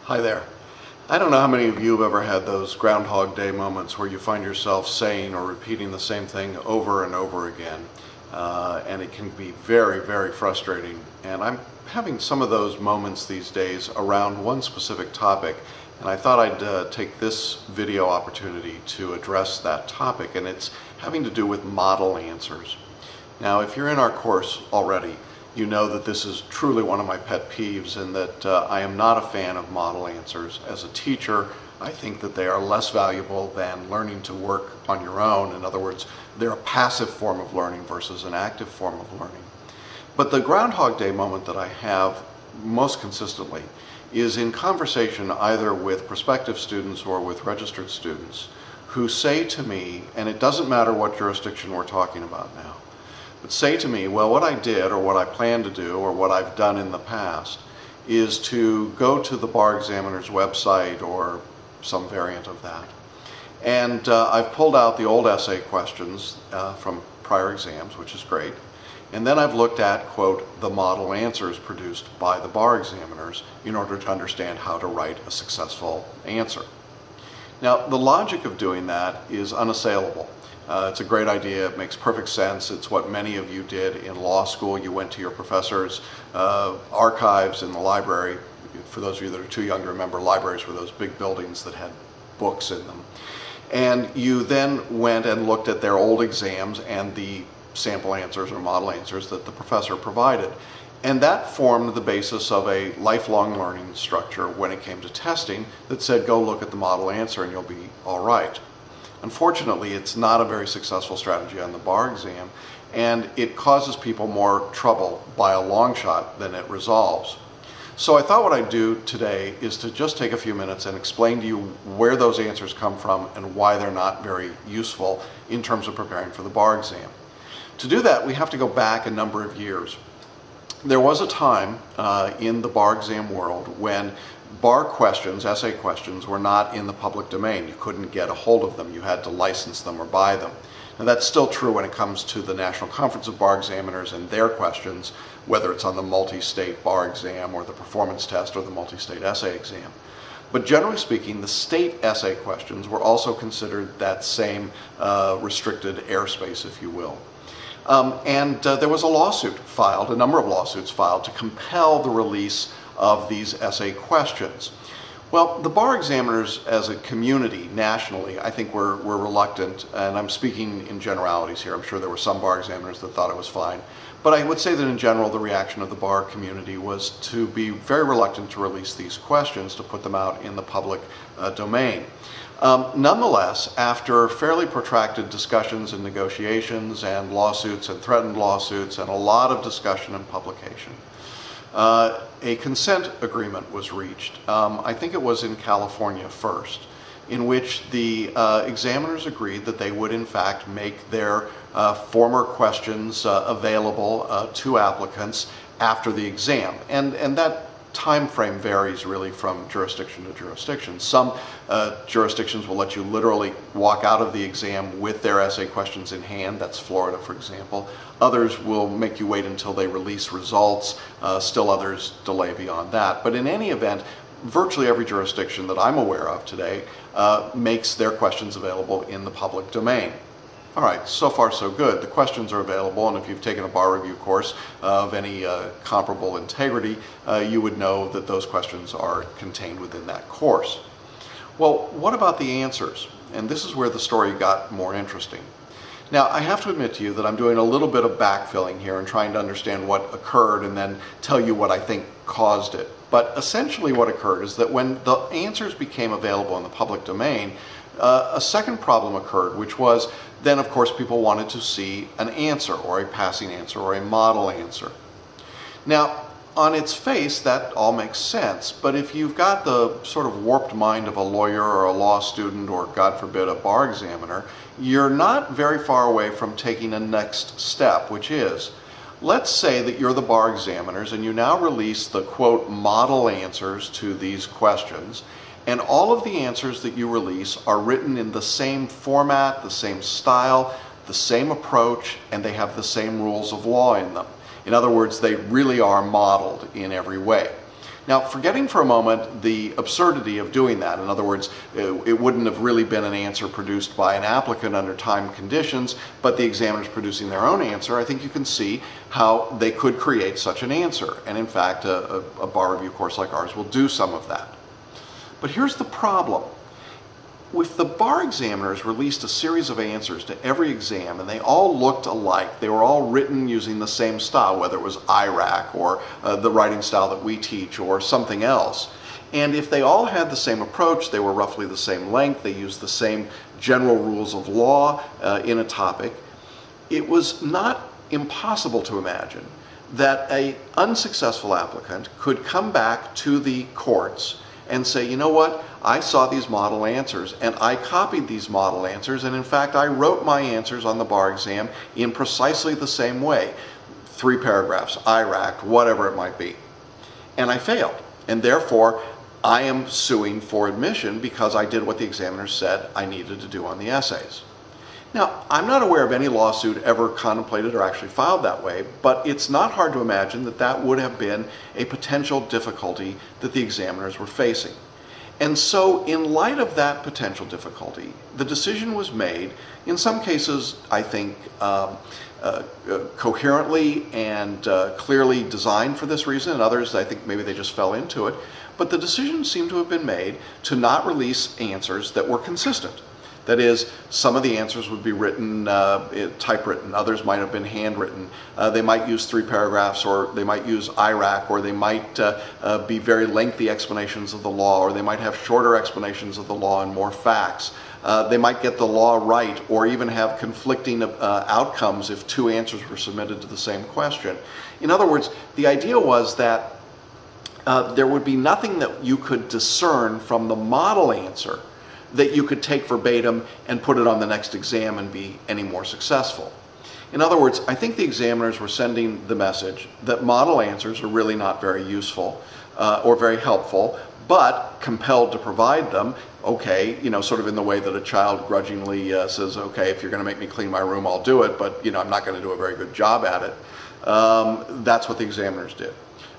Hi there. I don't know how many of you have ever had those Groundhog Day moments where you find yourself saying or repeating the same thing over and over again. And it can be very, very frustrating. And I'm having some of those moments these days around one specific topic. And I thought I'd take this video opportunity to address that topic. And it's having to do with model answers. Now, if you're in our course already, you know that this is truly one of my pet peeves and that I am not a fan of model answers. As a teacher, I think that they are less valuable than learning to work on your own. In other words, they're a passive form of learning versus an active form of learning. But the Groundhog Day moment that I have most consistently is in conversation either with prospective students or with registered students who say to me, and it doesn't matter what jurisdiction we're talking about now, but say to me, well, what I did or what I plan to do or what I've done in the past is to go to the bar examiner's website or some variant of that. And I've pulled out the old essay questions from prior exams, which is great. And then I've looked at, quote, the model answers produced by the bar examiners in order to understand how to write a successful answer. Now, the logic of doing that is unassailable. It's a great idea. It makes perfect sense. It's what many of you did in law school. You went to your professor's archives in the library. For those of you that are too young to remember, libraries were those big buildings that had books in them. And you then went and looked at their old exams and the sample answers or model answers that the professor provided. And that formed the basis of a lifelong learning structure when it came to testing that said, go look at the model answer and you'll be all right. Unfortunately, it's not a very successful strategy on the bar exam, and it causes people more trouble by a long shot than it resolves. So I thought what I'd do today is to just take a few minutes and explain to you where those answers come from and why they're not very useful in terms of preparing for the bar exam. To do that, we have to go back a number of years. There was a time in the bar exam world when bar questions, essay questions, were not in the public domain. You couldn't get a hold of them. You had to license them or buy them. Now that's still true when it comes to the National Conference of Bar Examiners and their questions, whether it's on the multi-state bar exam or the performance test or the multi-state essay exam. But generally speaking, the state essay questions were also considered that same restricted airspace, if you will. There was a lawsuit filed, a number of lawsuits filed, to compel the release of these essay questions. Well, the bar examiners as a community nationally, I think were reluctant, and I'm speaking in generalities here. I'm sure there were some bar examiners that thought it was fine. But I would say that in general, the reaction of the bar community was to be very reluctant to release these questions, to put them out in the public domain. Nonetheless, after fairly protracted discussions and negotiations and lawsuits and threatened lawsuits and a lot of discussion and publication, a consent agreement was reached. I think it was in California first, in which the examiners agreed that they would in fact make their former questions available to applicants after the exam. And that time frame varies really from jurisdiction to jurisdiction. Some jurisdictions will let you literally walk out of the exam with their essay questions in hand. That's Florida, for example. Others will make you wait until they release results. Still others delay beyond that. But in any event, virtually every jurisdiction that I'm aware of today makes their questions available in the public domain. All right, so far so good. The questions are available, and if you've taken a bar review course of any comparable integrity, you would know that those questions are contained within that course. Well, what about the answers? And this is where the story got more interesting. Now, I have to admit to you that I'm doing a little bit of backfilling here and trying to understand what occurred and then tell you what I think caused it. But essentially what occurred is that when the answers became available in the public domain, a second problem occurred, which was then, of course, people wanted to see an answer or a passing answer or a model answer. Now, on its face, that all makes sense, but if you've got the sort of warped mind of a lawyer or a law student or, God forbid, a bar examiner, you're not very far away from taking a next step, which is, let's say that you're the bar examiners and you now release the, quote, model answers to these questions, and all of the answers that you release are written in the same format, the same style, the same approach, and they have the same rules of law in them. In other words, they really are modeled in every way. Now, forgetting for a moment the absurdity of doing that, in other words, it wouldn't have really been an answer produced by an applicant under time conditions, but the examiner's producing their own answer, I think you can see how they could create such an answer. And in fact, a bar review course like ours will do some of that. But here's the problem. If the bar examiners released a series of answers to every exam and they all looked alike, they were all written using the same style, whether it was IRAC or the writing style that we teach or something else, and if they all had the same approach, they were roughly the same length, they used the same general rules of law in a topic, it was not impossible to imagine that an unsuccessful applicant could come back to the courts and say, you know what, I saw these model answers and I copied these model answers, and in fact I wrote my answers on the bar exam in precisely the same way. 3 paragraphs, IRAC, whatever it might be. And I failed. And therefore I am suing for admission because I did what the examiner said I needed to do on the essays. Now, I'm not aware of any lawsuit ever contemplated or actually filed that way, but it's not hard to imagine that that would have been a potential difficulty that the examiners were facing. And so, in light of that potential difficulty, the decision was made, in some cases, I think, coherently and clearly designed for this reason, and others, I think maybe they just fell into it, but the decision seemed to have been made to not release answers that were consistent. That is, some of the answers would be written, typewritten, others might have been handwritten. They might use 3 paragraphs, or they might use IRAC, or they might be very lengthy explanations of the law, or they might have shorter explanations of the law and more facts. They might get the law right, or even have conflicting outcomes if 2 answers were submitted to the same question. In other words, the idea was that there would be nothing that you could discern from the model answer that you could take verbatim and put it on the next exam and be any more successful. In other words, I think the examiners were sending the message that model answers are really not very useful or very helpful, but compelled to provide them, okay, you know, sort of in the way that a child grudgingly says, okay, if you're going to make me clean my room, I'll do it, but, you know, I'm not going to do a very good job at it. That's what the examiners did.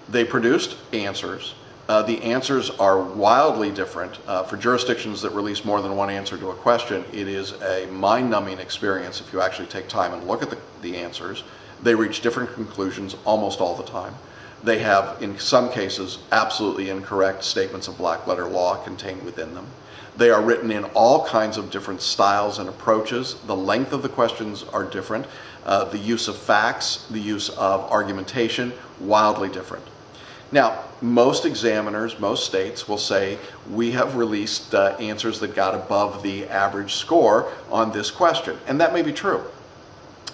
They produced answers. The answers are wildly different. For jurisdictions that release more than 1 answer to a question, it is a mind-numbing experience if you actually take time and look at the answers. They reach different conclusions almost all the time. They have, in some cases, absolutely incorrect statements of black-letter law contained within them. They are written in all kinds of different styles and approaches. The length of the questions are different. The use of facts, the use of argumentation, wildly different. Now, most examiners, most states will say, we have released answers that got above the average score on this question. And that may be true.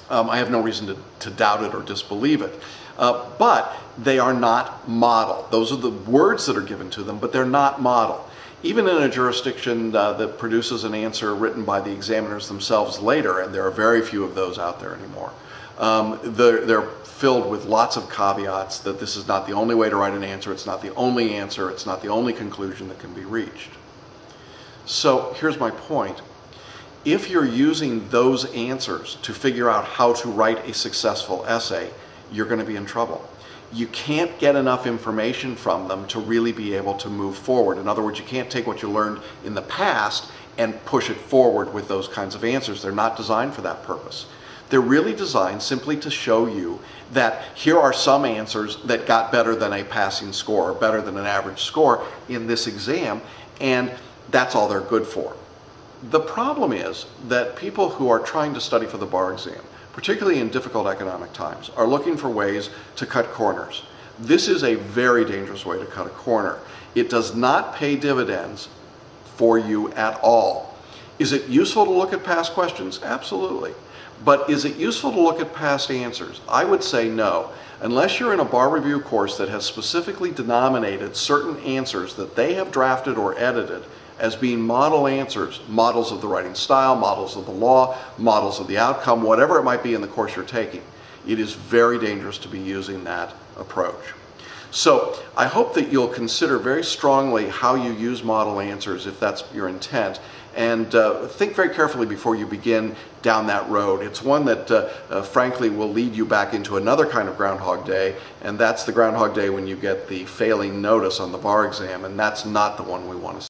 I have no reason to doubt it or disbelieve it. But they are not model. Those are the words that are given to them, but they're not model. Even in a jurisdiction that produces an answer written by the examiners themselves later, and there are very few of those out there anymore, they're filled with lots of caveats that this is not the only way to write an answer, it's not the only answer, it's not the only conclusion that can be reached. So here's my point. If you're using those answers to figure out how to write a successful essay, you're going to be in trouble. You can't get enough information from them to really be able to move forward. In other words, you can't take what you learned in the past and push it forward with those kinds of answers. They're not designed for that purpose. They're really designed simply to show you that here are some answers that got better than a passing score, or better than an average score in this exam, and that's all they're good for. The problem is that people who are trying to study for the bar exam, particularly in difficult economic times, are looking for ways to cut corners. This is a very dangerous way to cut a corner. It does not pay dividends for you at all. Is it useful to look at past questions? Absolutely. But is it useful to look at past answers? I would say no. Unless you're in a bar review course that has specifically denominated certain answers that they have drafted or edited as being model answers, models of the writing style, models of the law, models of the outcome, whatever it might be in the course you're taking, it is very dangerous to be using that approach. So I hope that you'll consider very strongly how you use model answers if that's your intent, and think very carefully before you begin down that road. It's one that frankly will lead you back into another kind of Groundhog Day, and that's the Groundhog Day when you get the failing notice on the bar exam, and that's not the one we want to see.